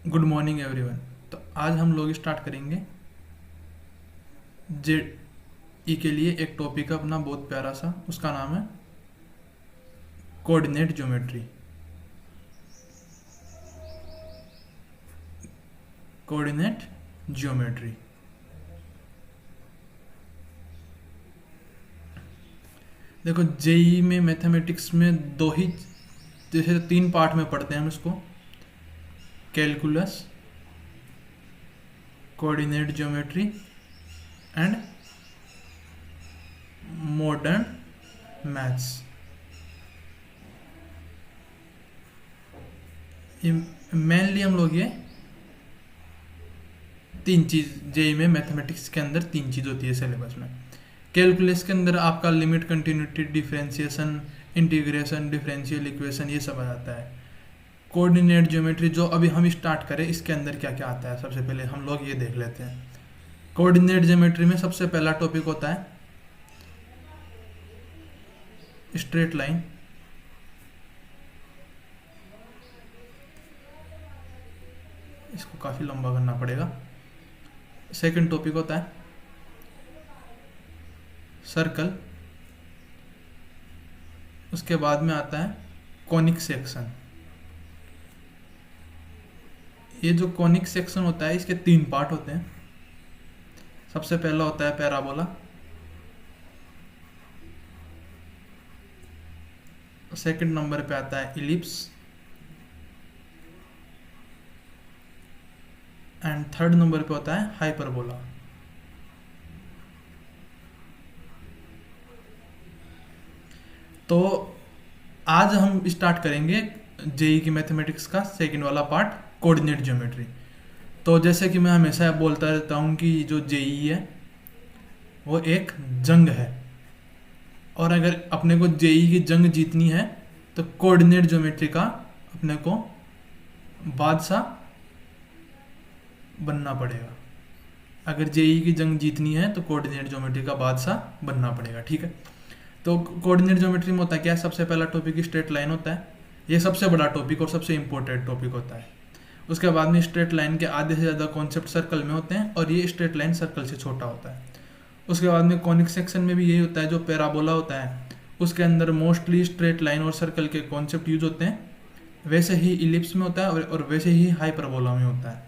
Good morning everyone. तो आज हम लोग स्टार्ट करेंगे जे ई के लिए एक टॉपिक है अपना बहुत प्यारा सा, उसका नाम है कोऑर्डिनेट ज्योमेट्री। कोऑर्डिनेट ज्योमेट्री देखो, जेई में मैथमेटिक्स में दो ही, जैसे तीन पार्ट में पढ़ते हैं हम इसको: calculus, coordinate geometry and modern maths. Mainly हम लोग ये तीन चीज़ जेई में मैथमेटिक्स के अंदर तीन चीज़ होती है सिलेबस में। कैलकुलस के अंदर आपका limit, continuity, differentiation, integration, differential equation, ये सब आ जाता है। कोऑर्डिनेट ज्योमेट्री जो अभी हम स्टार्ट करें, इसके अंदर क्या क्या आता है सबसे पहले हम लोग ये देख लेते हैं। कोऑर्डिनेट ज्योमेट्री में सबसे पहला टॉपिक होता है स्ट्रेट लाइन। इसको काफ़ी लंबा करना पड़ेगा। सेकंड टॉपिक होता है सर्कल। उसके बाद में आता है कॉनिक सेक्शन। ये जो कॉनिक सेक्शन होता है, इसके तीन पार्ट होते हैं। सबसे पहला होता है पैराबोला, सेकंड नंबर पे आता है इलिप्स एंड थर्ड नंबर पे होता है हाइपरबोला। तो आज हम स्टार्ट करेंगे जेई की मैथमेटिक्स का सेकंड वाला पार्ट, कोऑर्डिनेट ज्योमेट्री। तो जैसे कि मैं हमेशा बोलता रहता हूँ कि जो जेई है वो एक जंग है, और अगर अपने को जेई की जंग जीतनी है तो कोऑर्डिनेट ज्योमेट्री का अपने को बादशाह बनना पड़ेगा। अगर जेई की जंग जीतनी है तो कोऑर्डिनेट ज्योमेट्री का बादशाह बनना पड़ेगा, ठीक है। तो कोऑर्डिनेट ज्योमेट्री में होता है क्या? सबसे पहला टॉपिक स्ट्रेट लाइन होता है। ये सबसे बड़ा टॉपिक और सबसे इंपॉर्टेंट टॉपिक होता है। उसके बाद में स्ट्रेट लाइन के आधे से ज़्यादा कॉन्सेप्ट सर्कल में होते हैं, और ये स्ट्रेट लाइन सर्कल से छोटा होता है। उसके बाद में कॉनिक सेक्शन में भी यही होता है। जो पैराबोला होता है उसके अंदर मोस्टली स्ट्रेट लाइन और सर्कल के कॉन्सेप्ट यूज होते हैं, वैसे ही इलिप्स में होता है और वैसे ही हाइपरबोला में होता है।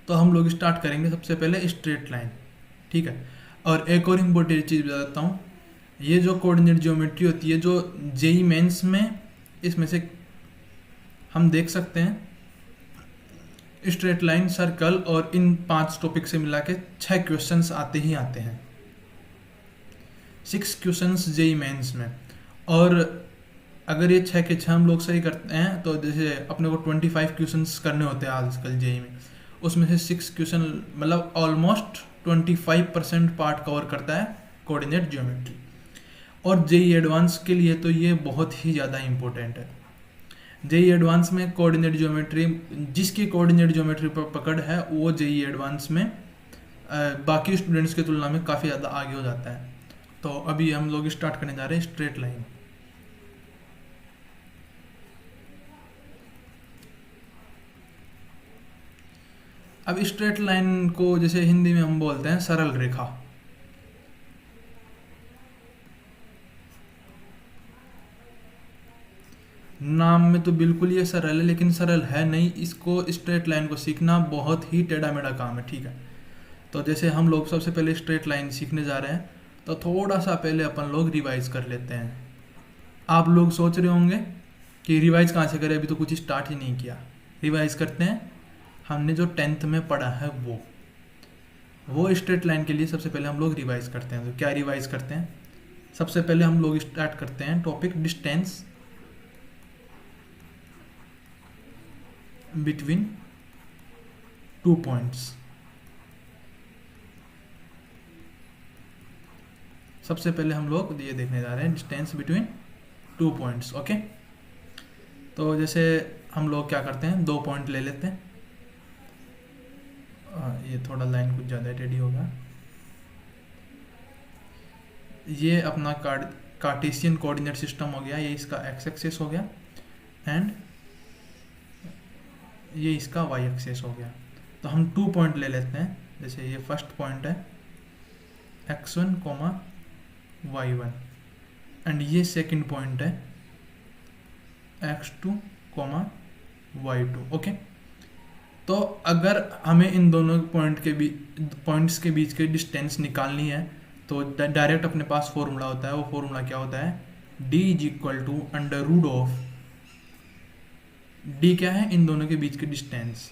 तो हम लोग स्टार्ट करेंगे सबसे पहले स्ट्रेट लाइन, ठीक है। और एक और इम्पोर्टेंट चीज़ बता देता हूँ, ये जो कोऑर्डिनेट ज्योमेट्री होती है, जो जेई मेंस में, इसमें से हम देख सकते हैं स्ट्रेट लाइन, सर्कल और इन 5 टॉपिक से मिला के 6 क्वेश्चंस आते ही आते हैं। 6 क्वेश्चंस जेई मेंस में। और अगर ये 6 के 6 हम लोग सही करते हैं तो जैसे अपने को 25 क्वेश्चंस करने होते हैं आजकल जेई में, उसमें से 6 क्वेश्चन मतलब ऑलमोस्ट 25% पार्ट कवर करता है कोऑर्डिनेट ज्योमेट्री। और जेई एडवांस के लिए तो ये बहुत ही ज़्यादा इम्पोर्टेंट है। जेई एडवांस में कोऑर्डिनेट ज्योमेट्री, जिसकी कोऑर्डिनेट ज्योमेट्री पर पकड़ है, वो जेई एडवांस में बाकी स्टूडेंट्स की तुलना में काफ़ी ज़्यादा आगे हो जाता है। तो अभी हम लोग स्टार्ट करने जा रहे हैं स्ट्रेट लाइन। अब स्ट्रेट लाइन को जैसे हिंदी में हम बोलते हैं सरल रेखा। नाम में तो बिल्कुल ये सरल है, लेकिन सरल है नहीं। इसको स्ट्रेट लाइन को सीखना बहुत ही टेढ़ा मेढ़ा काम है, ठीक है। तो जैसे हम लोग सबसे पहले स्ट्रेट लाइन सीखने जा रहे हैं, तो थोड़ा सा पहले अपन लोग रिवाइज कर लेते हैं। आप लोग सोच रहे होंगे कि रिवाइज कहाँ से करें, अभी तो कुछ स्टार्ट ही नहीं किया। रिवाइज करते हैं, हमने जो 10th में पढ़ा है वो स्ट्रेट लाइन के लिए सबसे पहले हम लोग रिवाइज करते हैं। तो क्या रिवाइज करते हैं? सबसे पहले हम लोग स्टार्ट करते हैं टॉपिक डिस्टेंस बिटवीन 2 पॉइंट्स। सबसे पहले हम लोग ये देखने जा रहे हैं डिस्टेंस बिटवीन 2 पॉइंट्स, ओके। तो जैसे हम लोग क्या करते हैं, 2 पॉइंट ले लेते हैं। ये थोड़ा लाइन कुछ ज़्यादा टेढ़ी होगा। ये अपना कार्टेशियन कोऑर्डिनेट सिस्टम हो गया, ये इसका एक्स एक्सिस हो गया, एंड ये इसका वाई एक्सेस हो गया। तो हम 2 पॉइंट ले लेते हैं, जैसे ये फर्स्ट पॉइंट है x1 कोमा y1 एंड ये सेकंड पॉइंट है x2 कोमा y2। ओके, तो अगर हमें इन दोनों पॉइंट्स के बीच के डिस्टेंस निकालनी है तो डायरेक्ट अपने पास फॉर्मूला होता है। वो फॉर्मूला क्या होता है, d is equal to under root of, d क्या है, इन दोनों के बीच के डिस्टेंस,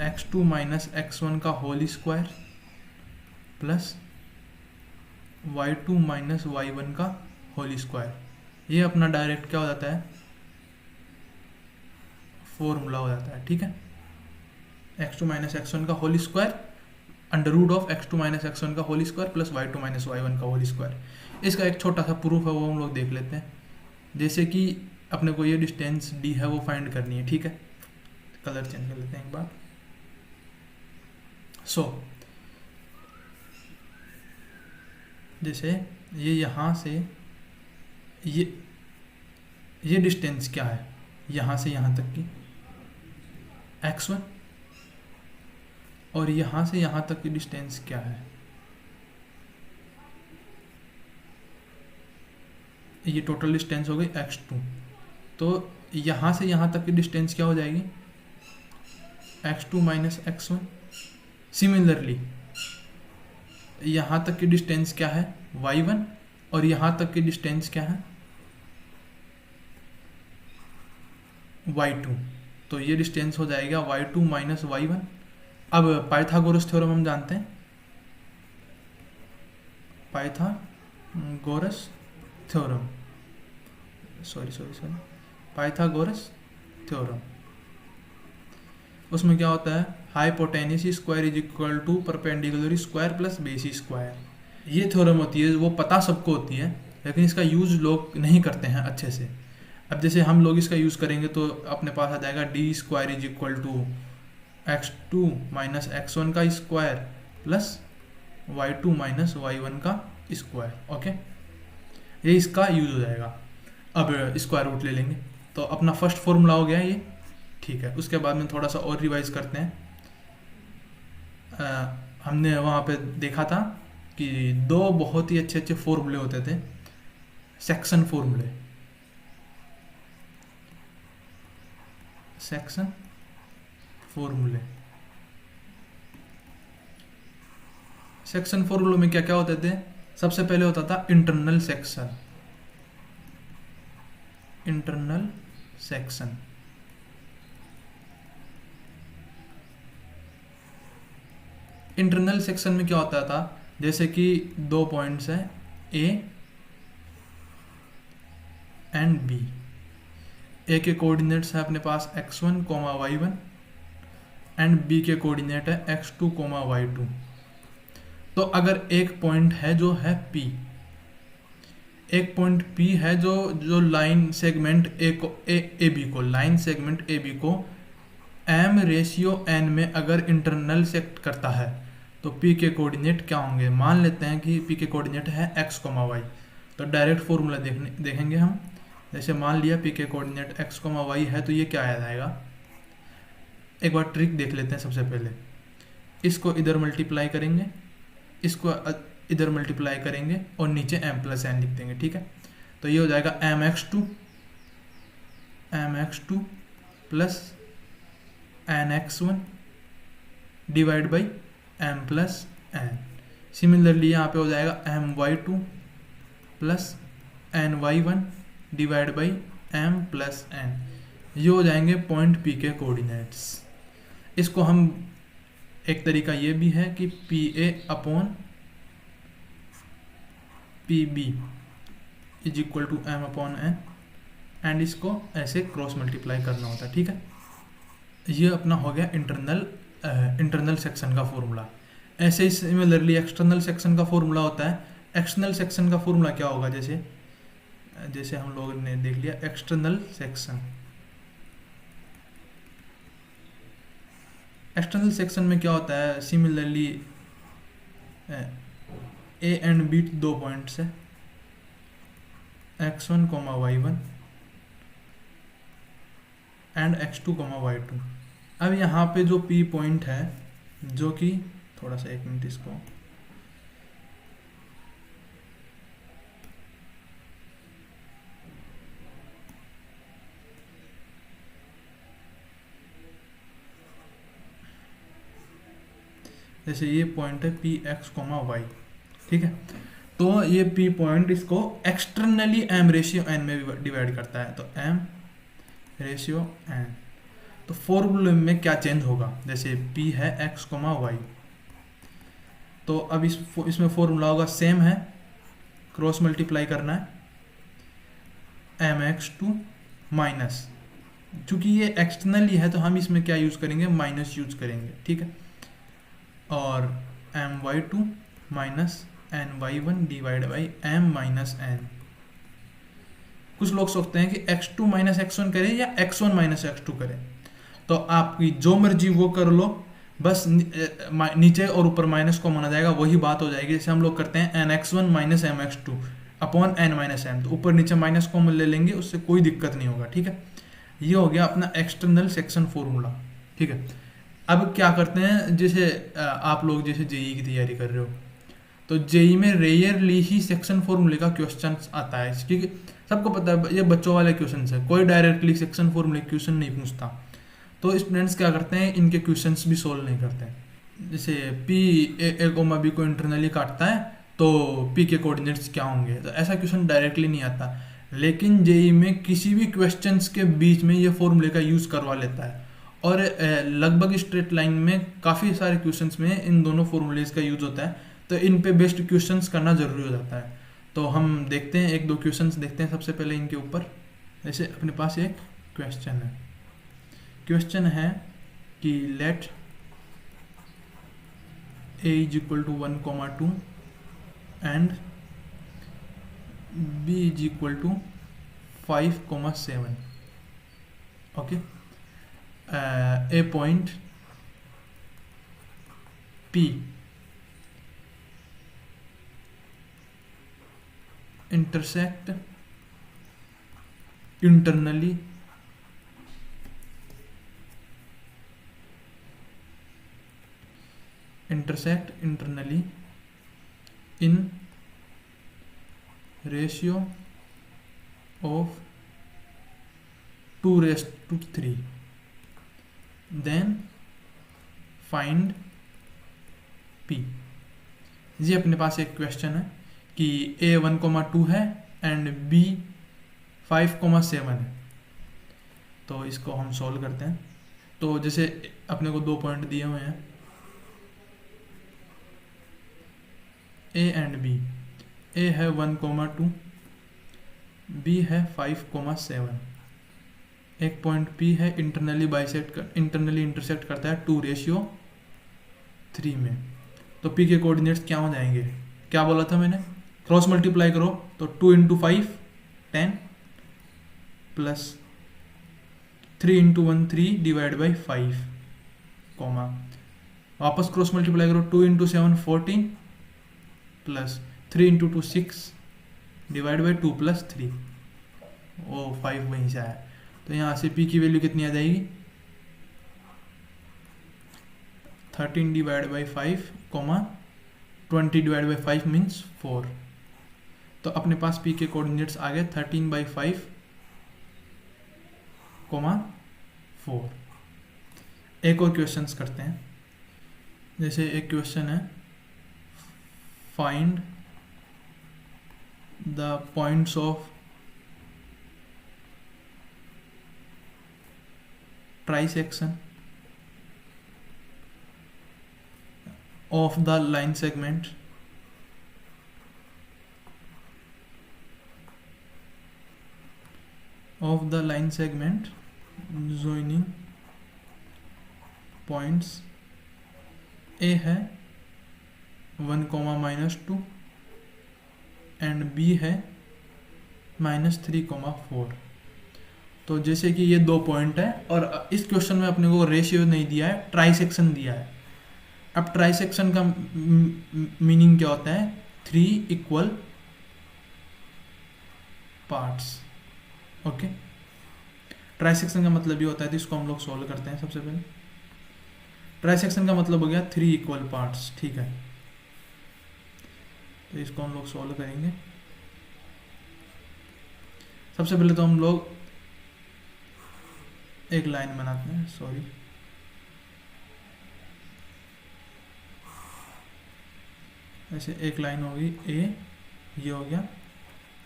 x2 माइनस x1 का whole square plus y2 minus y1 का होल स्क्वायर। ये अपना डायरेक्ट क्या हो जाता है, फॉर्मूला हो जाता है। ठीक है, x2 माइनस x1 का whole square under root of x2 minus x1 का whole square plus y2 minus y1 का होल स्क्वायर। इसका एक छोटा सा प्रूफ है, वो हम लोग देख लेते हैं। जैसे कि अपने को ये डिस्टेंस d है वो फाइंड करनी है। ठीक है, कलर चेंज कर लेते हैं एक बार। जैसे ये यहाँ से ये डिस्टेंस क्या है, यहाँ से यहाँ तक की x1, और यहाँ से यहाँ तक की डिस्टेंस क्या है, ये टोटल डिस्टेंस हो गई x2। तो यहाँ से यहाँ तक की डिस्टेंस क्या हो जाएगी, x2 माइनस x1। सिमिलरली यहाँ तक की डिस्टेंस क्या है, y1, और यहाँ तक की डिस्टेंस क्या है, y2। तो ये डिस्टेंस हो जाएगा y2 माइनस y1। अब पाइथागोरस थ्योरम हम जानते हैं, पाइथागोरस थ्योरम, पाइथागोरस थ्योरम। उसमें क्या होता है, hypotenuse square is equal to perpendicular square plus base square. ये थ्योरम होती है, वो पता सबको होती है, लेकिन इसका यूज लोग नहीं करते हैं अच्छे से। अब जैसे हम लोग इसका यूज करेंगे तो अपने पास आ जाएगा d square is equal to x2 minus x1 का square plus y2 minus y1 का स्क्वायर। ओके, ये इसका यूज हो जाएगा। अब स्क्वायर रूट ले लेंगे, तो अपना फर्स्ट फॉर्मूला हो गया ये। ठीक है, उसके बाद में थोड़ा सा और रिवाइज करते हैं। हमने वहाँ पे देखा था कि दो बहुत ही अच्छे अच्छे फॉर्मूले होते थे, सेक्शन फॉर्मूले, सेक्शन फॉर्मूले। सेक्शन फॉर्मूले में क्या क्या होते थे, सबसे पहले होता था internal section. Internal section, internal section में क्या होता था, जैसे कि दो पॉइंट्स हैं ए एंड बी। ए के कोऑर्डिनेट्स है अपने पास x1 comma y1 and B के कोऑर्डिनेट है x2 कोमा y2। तो अगर एक पॉइंट है जो है P, एक पॉइंट P है जो लाइन सेगमेंट ए बी को, लाइन सेगमेंट ए बी को m/n में अगर इंटरनल सेक्ट करता है तो P के कोऑर्डिनेट क्या होंगे। मान लेते हैं कि P के कोऑर्डिनेट है x, y, तो डायरेक्ट फॉर्मूला देखेंगे हम। जैसे मान लिया P के कोऑर्डिनेट x, y है, तो ये क्या आ जाएगा। एक बार ट्रिक देख लेते हैं। सबसे पहले इसको इधर मल्टीप्लाई करेंगे, इसको इधर मल्टीप्लाई करेंगे और नीचे m+n लिख देंगे। ठीक है, तो ये हो जाएगा mx2 plus nx1 divide by m+n। Similarly यहाँ पे हो जाएगा my2 plus ny1 divide by m+n। ये हो जाएंगे पॉइंट P के कोऑर्डिनेट्स। इसको हम, एक तरीका ये भी है कि PA upon PB is equal to m/n, and इसको ऐसे क्रॉस मल्टीप्लाई करना होता है। ठीक है, ये अपना हो गया इंटरनल सेक्शन का फॉर्मूला। ऐसे ही सिमिलरली एक्सटर्नल सेक्शन का फॉर्मूला होता है। एक्सटर्नल सेक्शन का फॉर्मूला क्या होगा, जैसे हम लोगों ने देख लिया एक्सटर्नल सेक्शन। एक्सटर्नल सेक्शन में क्या होता है, सिमिलरली ए एंड बी दो पॉइंट्स है x1 y1 and x2 comma y2। अब यहाँ पे जो p पॉइंट है, जो कि थोड़ा सा 1 मिनट इसको, जैसे ये पॉइंट है पी एक्स कोमा वाई, ठीक है। तो ये पी पॉइंट इसको एक्सटर्नली एम रेशियो एन में डिवाइड करता है, तो एम रेशियो एन। तो फॉर्मूले में क्या चेंज होगा, जैसे पी है एक्स कोमा वाई, तो अब इसमें फॉर्मूला होगा सेम है, क्रॉस मल्टीप्लाई करना है, एम एक्स टू माइनस, चूंकि ये एक्सटर्नली है तो हम इसमें क्या यूज करेंगे, माइनस यूज करेंगे, ठीक है। और m y two minus n y one divide by m minus n. कुछ लोग सोचते हैं कि x2 माइनस x1 करें या x1 माइनस x2 करें, तो आपकी जो मर्जी वो कर लो, बस नीचे और ऊपर माइनस को माना जाएगा, वही बात हो जाएगी। जैसे हम लोग करते हैं nx1 minus mx2 upon n minus m, तो ऊपर नीचे माइनस कॉमन ले लेंगे, उससे कोई दिक्कत नहीं होगा, ठीक है। ये हो गया अपना एक्सटर्नल सेक्शन फॉर्मूला, ठीक है। अब क्या करते हैं, जैसे आप लोग जैसे जेई की तैयारी कर रहे हो, तो जेई में रेयरली ही सेक्शन फॉर्मूले का क्वेश्चन आता है, क्योंकि सबको पता है ये बच्चों वाले क्वेश्चन है, कोई डायरेक्टली सेक्शन फॉर्मूले क्वेश्चन नहीं पूछता। तो स्टूडेंट्स क्या करते हैं, इनके क्वेश्चंस भी सोल्व नहीं करते हैं। जैसे पी ए कोमा बी को इंटरनली काटता है तो पी के कोऑर्डिनेट्स क्या होंगे, तो ऐसा क्वेश्चन डायरेक्टली नहीं आता, लेकिन जेई में किसी भी क्वेश्चंस के बीच में ये फॉर्मूले का यूज करवा लेता है। और लगभग स्ट्रेट लाइन में काफ़ी सारे क्वेश्चंस में इन दोनों फॉर्मूलेज का यूज होता है, तो इन पे बेस्ड क्वेश्चंस करना जरूरी हो जाता है। तो हम देखते हैं, एक दो क्वेश्चंस देखते हैं सबसे पहले इनके ऊपर। जैसे अपने पास एक क्वेश्चन है कि let a is equal to 1,2 and b is equal to 5,7, okay. a point P intersect internally in ratio of 2:3, then find P। ये अपने पास एक क्वेश्चन है कि A 1,2 है एंड B 5,7 है, तो इसको हम सॉल्व करते हैं। तो जैसे अपने को 2 पॉइंट दिए हुए हैं A एंड B, A है 1,2, B है 5,7, एक पॉइंट P है इंटरनली इंटरसेक्ट करता है 2:3 में, तो P के कोऑर्डिनेट्स क्या हो जाएंगे, क्या बोला था मैंने, क्रॉस मल्टीप्लाई करो तो 2 × 5 10 प्लस 3 × 1 3 डिवाइड बाई 5, कॉमा वापस क्रॉस मल्टीप्लाई करो 2 × 7 14 प्लस 3 × 2 6 डिवाइड बाई 2 प्लस 3, ओ 5 वहीं से आया। तो यहाँ से P की वैल्यू कितनी आ जाएगी, 13 divide by 5 comma 20 divide by 5 means 4। तो अपने पास P के कोऑर्डिनेट्स आ गए 13/5 कॉमा 4। एक और क्वेश्चंस करते हैं। जैसे एक क्वेश्चन है find the points of trisection of the line segment joining points A है 1,-2 एंड B है -3,4। तो जैसे कि ये 2 पॉइंट है और इस क्वेश्चन में अपने को रेशियो नहीं दिया है, ट्राइसेक्शन दिया है। अब ट्राइसेक्शन का मीनिंग क्या होता है, 3 इक्वल पार्ट्स, ओके। ट्राइसेक्शन का मतलब ये होता है, तो इसको हम लोग सोल्व करते हैं सबसे पहले। ट्राइसेक्शन का मतलब हो गया 3 इक्वल पार्ट्स, ठीक है। तो इसको हम लोग सोल्व करेंगे। सबसे पहले तो हम लोग एक लाइन बनाते हैं, सॉरी, ऐसे एक लाइन होगी ए, ये हो गया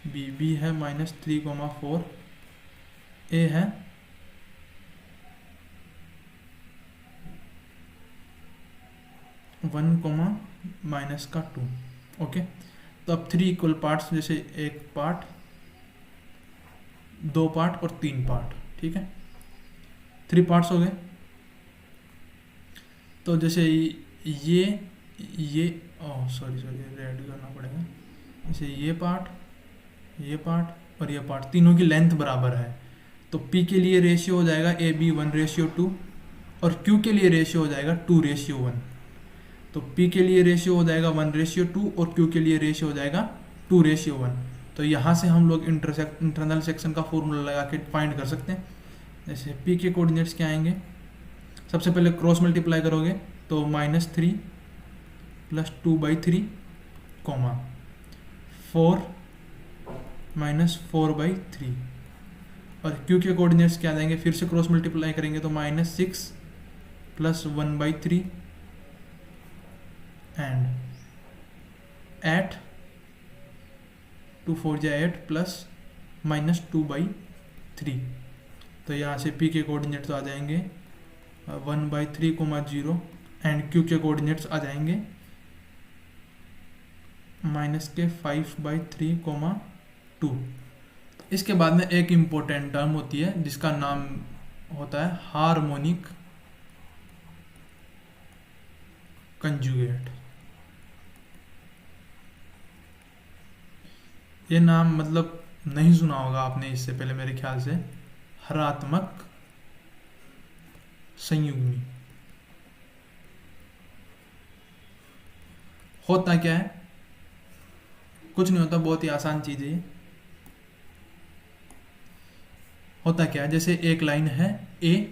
बी है -3,4, ए है -1,-2। ओके, तो अब 3 इक्वल पार्ट्स, जैसे एक पार्ट, 2 पार्ट और 3 पार्ट, ठीक है, 3 पार्ट्स हो गए। तो जैसे ये सॉरी रेड करना पड़ेगा, जैसे ये पार्ट और ये पार्ट, तीनों की लेंथ बराबर है, तो P के लिए रेशियो हो जाएगा AB 1:2 और Q के लिए रेशियो हो जाएगा 2:1। तो P के लिए रेशियो हो जाएगा 1:2 और Q के लिए रेशियो हो जाएगा 2:1। तो यहाँ से हम लोग इंटरनल सेक्शन का फॉर्मूला लगा के फाइंड कर सकते हैं। जैसे P के कोऑर्डिनेट्स क्या आएंगे, सबसे पहले क्रॉस मल्टीप्लाई करोगे तो -3 + 2/3, 4 -4/3, और Q के कोऑर्डिनेट्स क्या देंगे, फिर से क्रॉस मल्टीप्लाई करेंगे तो -6 + 1/3 एंड 8, 2 4 = 8 प्लस -2/3। तो यहाँ से P के कोऑर्डिनेट्स आ जाएंगे 1/3, 0 एंड Q के कोऑर्डिनेट्स आ जाएंगे -5/3, 2। इसके बाद में एक इम्पोर्टेंट टर्म होती है जिसका नाम होता है हार्मोनिक कंजुगेट। ये नाम मतलब नहीं सुना होगा आपने इससे पहले मेरे ख्याल से, हरात्मक संयुग्मी। होता क्या है, कुछ नहीं होता, बहुत ही आसान चीज है ये। होता क्या है, जैसे एक लाइन है A,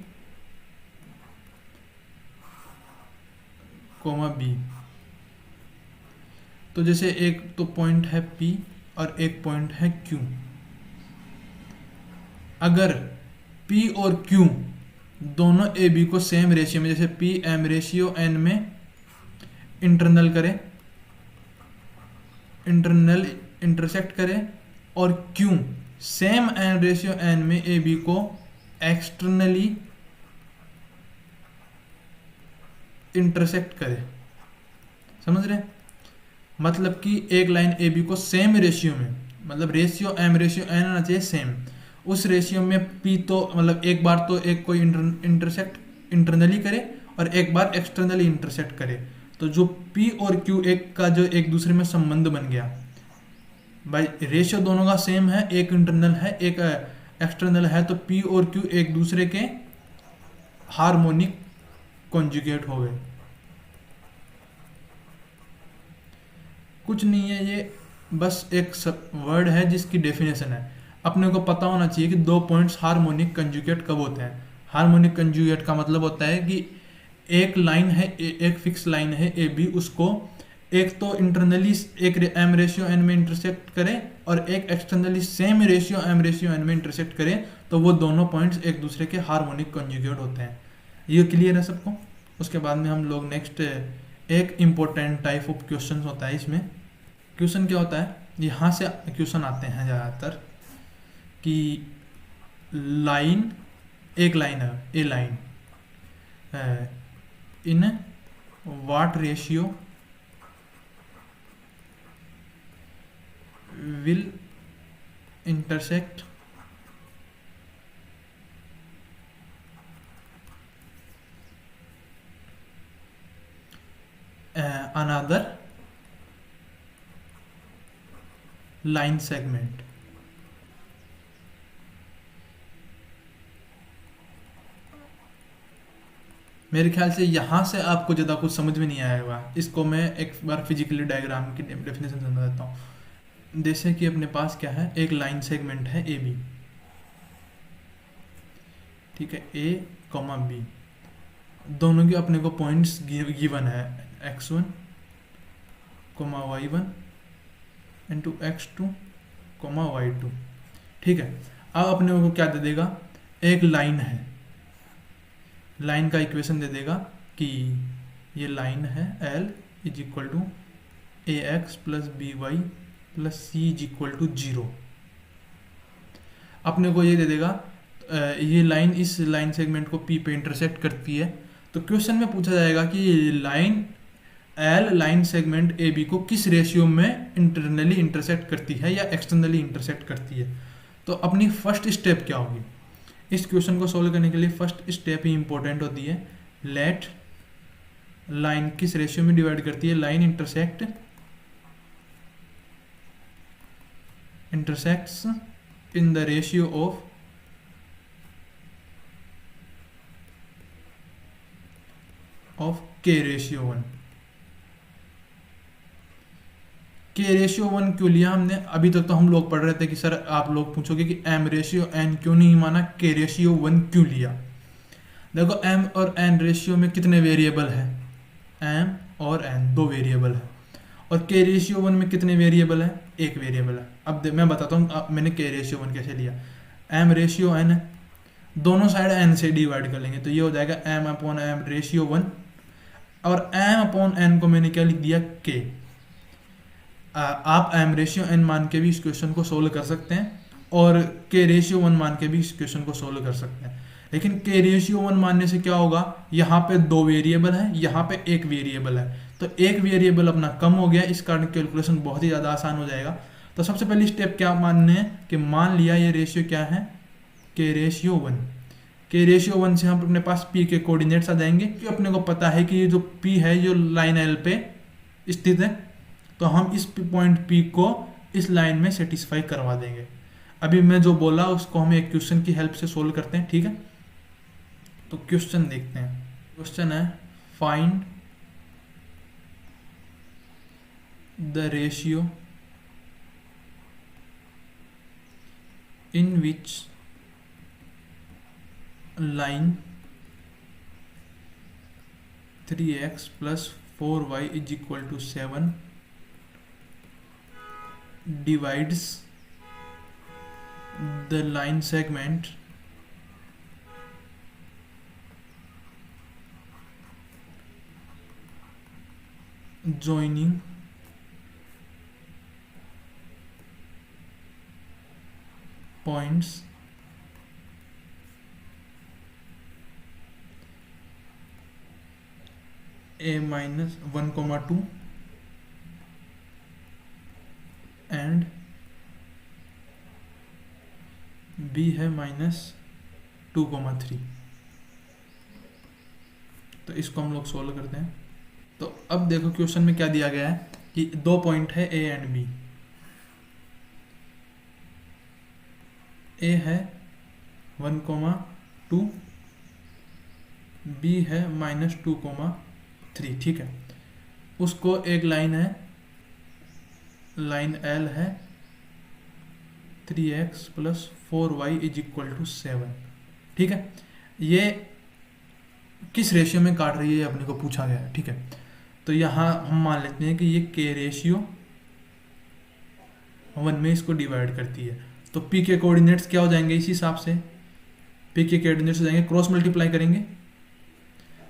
B, तो जैसे एक तो पॉइंट है P और एक पॉइंट है Q। अगर P और Q दोनों AB को सेम रेशियो में, जैसे P/M/N में इंटरनल इंटरसेक्ट करे, और Q सेम N/N में AB को एक्सटर्नली इंटरसेक्ट करे, समझ रहे, मतलब कि एक लाइन AB को सेम रेशियो में, मतलब रेशियो M/N आना चाहिए सेम, उस रेशियो में P तो मतलब एक बार तो एक कोई इंटरसेक्ट इंटरनली करे और एक बार एक्सटर्नली इंटरसेक्ट करे, तो जो P और Q एक का जो एक दूसरे में संबंध बन गया, भाई रेशियो दोनों का सेम है, एक इंटरनल है एक एक्सटर्नल है, तो P और Q एक दूसरे के हार्मोनिक कॉन्जुगेट हो गए। कुछ नहीं है, ये बस एक वर्ड है जिसकी डेफिनेशन है। अपने को पता होना चाहिए कि 2 पॉइंट्स हार्मोनिक कंजुगेट कब होते हैं। हार्मोनिक कंजुगेट का मतलब होता है कि एक लाइन है, एक फिक्स लाइन है AB, उसको एक तो इंटरनली एक M/N में इंटरसेक्ट करे और एक एक्सटर्नली सेम रेशियो M/N में इंटरसेक्ट करे, तो वो दोनों पॉइंट्स एक दूसरे के हार्मोनिक कंजुगेट होते हैं। ये क्लियर है सबको। उसके बाद में हम लोग नेक्स्ट एक इम्पोर्टेंट टाइप ऑफ क्वेश्चन होता है। इसमें क्वेश्चन क्या होता है, यहाँ से क्वेश्चन आते हैं ज़्यादातर कि लाइन, एक लाइन है a line, in what ratio will intersect another line segment। मेरे ख्याल से यहाँ से आपको ज़्यादा कुछ समझ में नहीं आएगा। इसको मैं एक बार फिजिकली डायग्राम की डेफिनेशन समझा देता हूँ। जैसे कि अपने पास क्या है, एक लाइन सेगमेंट है AB, ठीक है, ए कॉमा बी, दोनों के अपने को पॉइंट्स गिवन है, x1 comma y1 into x2 coma y2। ठीक है, अब अपने को क्या दे देगा, एक लाइन है, लाइन का इक्वेशन दे देगा कि ये लाइन है L is equal to a x plus b y plus c is equal to 0। अपने को ये दे देगा ये लाइन इस लाइन सेगमेंट को P पे इंटरसेक्ट करती है। तो क्वेश्चन में पूछा जाएगा कि ये line L line segment A B को किस रेशियो में इंटरनली इंटरसेक्ट करती है या एक्सटर्नली इंटरसेक्ट करती है। तो अपनी फर्स्ट स्टेप क्या होगी, इस क्वेश्चन को सोल्व करने के लिए फर्स्ट स्टेप ही इंपॉर्टेंट होती है। लेट लाइन किस रेशियो में डिवाइड करती है, line intersects in the ratio of के रेशियो 1। के रेशियो 1 क्यों लिया हमने, अभी तक तो हम लोग पढ़ रहे थे कि सर आप लोग पूछोगे कि एम रेशियो एन क्यों नहीं माना, के रेशियो 1 क्यों लिया। देखो एम और एन रेशियो में कितने वेरिएबल है, एम और एन दो वेरिएबल है, और के रेशियो 1 में कितने वेरिएबल है, एक वेरिएबल है। अब मैं बताता हूँ मैंने के रेशियो 1 कैसे लिया। एम रेशियो एन है, दोनों साइड एन से डिवाइड कर लेंगे तो ये हो जाएगा एम अपॉन एम रेशियो 1, और एम अपॉन एन को मैंने क्या लिख दिया, के। आप एम रेशियो एन मान के भी इस क्वेश्चन को सोल्व कर सकते हैं और के रेशियो 1 मान के भी इस क्वेश्चन को सोल्व कर सकते हैं। लेकिन के रेशियो 1 मानने से क्या होगा, यहाँ पे दो वेरिएबल है, यहाँ पे एक वेरिएबल है, तो एक वेरिएबल अपना कम हो गया, इस कारण कैलकुलेशन बहुत ही ज़्यादा आसान हो जाएगा। तो सबसे पहली स्टेप क्या मानने हैं कि मान लिया ये रेशियो क्या है, के रेशियो 1। के रेशियो 1 से हम अपने पास पी के कोऑर्डिनेट्स आ जाएंगे, क्योंकि अपने को पता है कि ये जो पी है जो लाइन एल पे स्थित है, तो हम इस पॉइंट पी को इस लाइन में सेटिस्फाई करवा देंगे। अभी मैं जो बोला उसको हम एक क्वेश्चन की हेल्प से सोल्व करते हैं। ठीक है, तो क्वेश्चन देखते हैं। क्वेश्चन है find the ratio in which line 3x plus 4y is equal to 7 divides the line segment joining points a minus 1,2 and b है -2,3। तो इसको हम लोग सोल्व करते हैं। तो अब देखो क्वेश्चन में क्या दिया गया है कि दो पॉइंट है a एंड b। a है 1,2, b है -2,3। ठीक है, उसको एक लाइन है, लाइन L है 3x plus 4y is equal to 7। ठीक है, ये किस रेशियो में काट रही है अपने को पूछा गया है। ठीक है, तो यहाँ हम मान लेते हैं कि ये के रेशियो 1 में इसको डिवाइड करती है। तो p के कोऑर्डिनेट्स क्या हो जाएंगे, इस हिसाब से p के कोऑर्डिनेट्स हो जाएंगे, क्रॉस मल्टीप्लाई करेंगे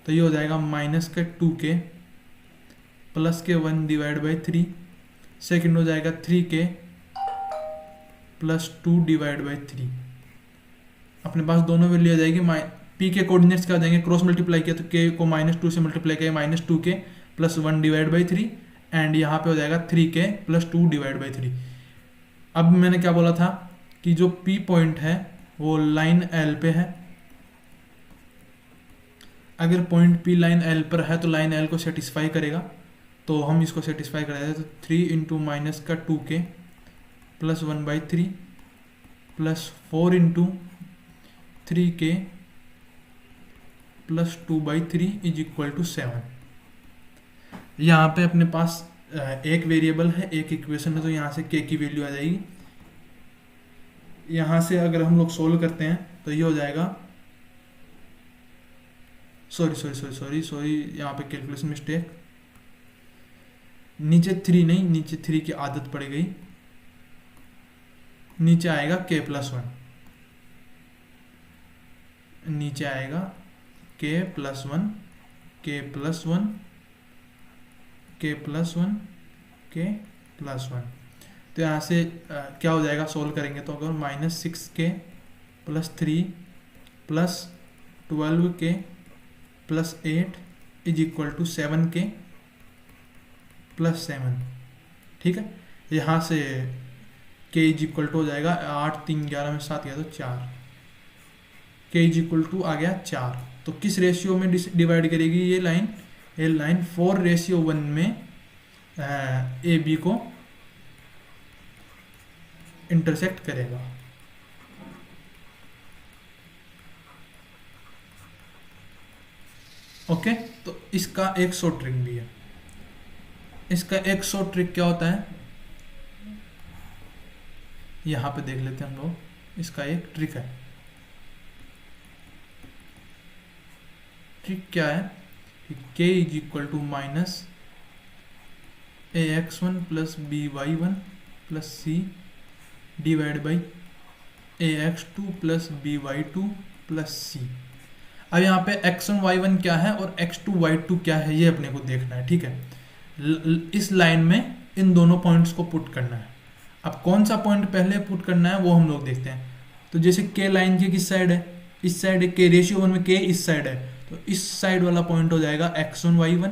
तो ये हो जाएगा -2k प्लस के 1 डिवाइड बाई 3, सेकेंड हो जाएगा 3k प्लस 2 डिवाइड बाई 3। अपने पास दोनों वैल्यू आ जाएगी। p के कोऑर्डिनेट्स क्या हो जाएंगे, क्रॉस मल्टीप्लाई किया तो k को -2 से मल्टीप्लाई किया -2k plus 1 divide by 3, and यहाँ पे हो जाएगा 3k प्लस 2 डिवाइड बाई 3। अब मैंने क्या बोला था कि जो p पॉइंट है वो लाइन L पे है। अगर पॉइंट p लाइन L पर है तो लाइन L को सेटिस्फाई करेगा, तो हम इसको सेटिस्फाई कर देते हैं। तो 3 इंटू माइनस का 2k plus 1/3 plus 4 into 3k plus 2/3 is equal to 7। यहाँ पे अपने पास एक वेरिएबल है, एक इक्वेशन है, तो यहाँ से k की वैल्यू आ जाएगी। यहाँ से अगर हम लोग सोल्व करते हैं तो ये हो जाएगा सॉरी, यहाँ पे कैलकुलेशन मिस्टेक, नीचे 3 नहीं, नीचे 3 की आदत पड़ गई, नीचे आएगा k+1, नीचे आएगा k+1, k+1, k+1, k+1। तो यहाँ से क्या हो जाएगा, सोल्व करेंगे तो अगर -6k + 3 + 12k + 8 = 7k + 7, ठीक है। यहाँ से k = हो जाएगा 8, 3, 11 में 7 गया तो 4, k = आ गया 4। तो किस रेशियो में डिवाइड करेगी ये लाइन? ये लाइन 4:1 में ए बी को इंटरसेक्ट करेगा। ओके, तो इसका एक शॉर्ट ट्रिक भी है। इसका एक शॉर्ट ट्रिक क्या होता है, यहां पे देख लेते हैं हम लोग। इसका एक ट्रिक है। ट्रिक क्या है कि k = -ax1 + by1 + c / ax2 + by2 + c। अब यहाँ पे x1 y1 क्या है और x2 y2 क्या है, ये अपने को देखना है, ठीक है। इस लाइन में इन दोनों पॉइंट्स को पुट करना है। अब कौन सा पॉइंट पहले पुट करना है वो हम लोग देखते हैं। तो जैसे k लाइन की किस साइड है, इस साइड है, k/1 में k इस साइड है, तो इस साइड वाला पॉइंट हो जाएगा x1 y1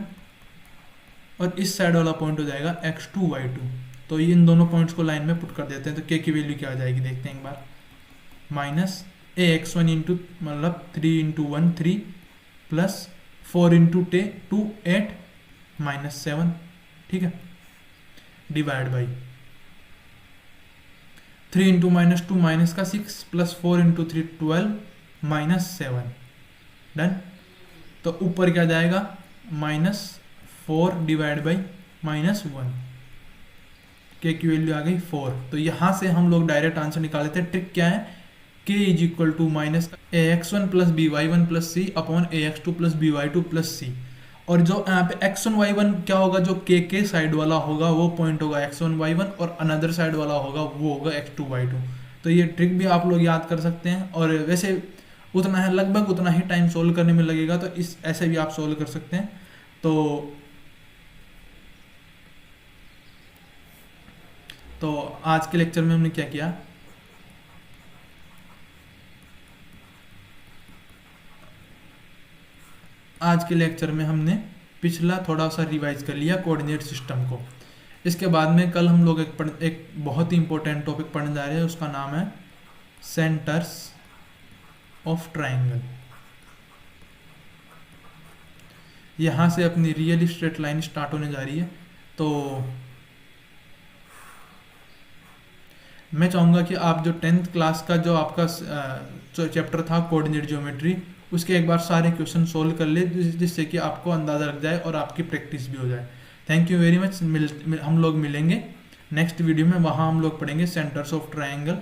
और इस साइड वाला पॉइंट हो जाएगा x2 y2। तो ये इन दोनों पॉइंट्स को लाइन में पुट कर देते हैं। तो k की वैल्यू क्या आ जाएगी देखते हैं एक बार, -ax1 इंटू मतलब 3 × 1 3 + 4 × 2 8 -7, ठीक है, डिवाइड बाई 3 × -2 -6 + 4 × 3 12 -7, डन। तो ऊपर क्या जाएगा, -4 डिवाइड बाई -1, k की वैल्यू आ गई 4। तो यहां से हम लोग डायरेक्ट आंसर निकाल लेते हैं। ट्रिक क्या है, k = -ax1 + by1 + c / ax2 + by2 + c। और जो यहाँ पे x1 y1 क्या होगा, जो k के साइड वाला होगा वो पॉइंट होगा x1 y1 और अनदर साइड वाला होगा वो होगा x2 y2। तो ये ट्रिक भी आप लोग याद कर सकते हैं। और वैसे उतना है, लगभग उतना ही टाइम सोल्व करने में लगेगा, तो इस ऐसे भी आप सोल्व कर सकते हैं। तो आज के लेक्चर में हमने क्या किया, आज के लेक्चर में हमने पिछला थोड़ा सा रिवाइज कर लिया कोऑर्डिनेट सिस्टम को। इसके बाद में कल हम लोग एक बहुत ही इंपॉर्टेंट टॉपिक पढ़ने जा रहे हैं, उसका नाम है सेंटर्स ऑफ ट्राइंगल। यहाँ से अपनी रियल स्ट्रेट लाइन स्टार्ट होने जा रही है। तो मैं चाहूँगा कि आप जो 10th क्लास का जो आपका चैप्टर था कोऑर्डिनेट ज्योमेट्री, उसके एक बार सारे क्वेश्चन सोल्व कर ले, जिससे कि आपको अंदाज़ा लग जाए और आपकी प्रैक्टिस भी हो जाए। Thank you very much. हम लोग मिलेंगे नेक्स्ट वीडियो में, वहाँ हम लोग पढ़ेंगे सेंटर्स ऑफ ट्राइंगल।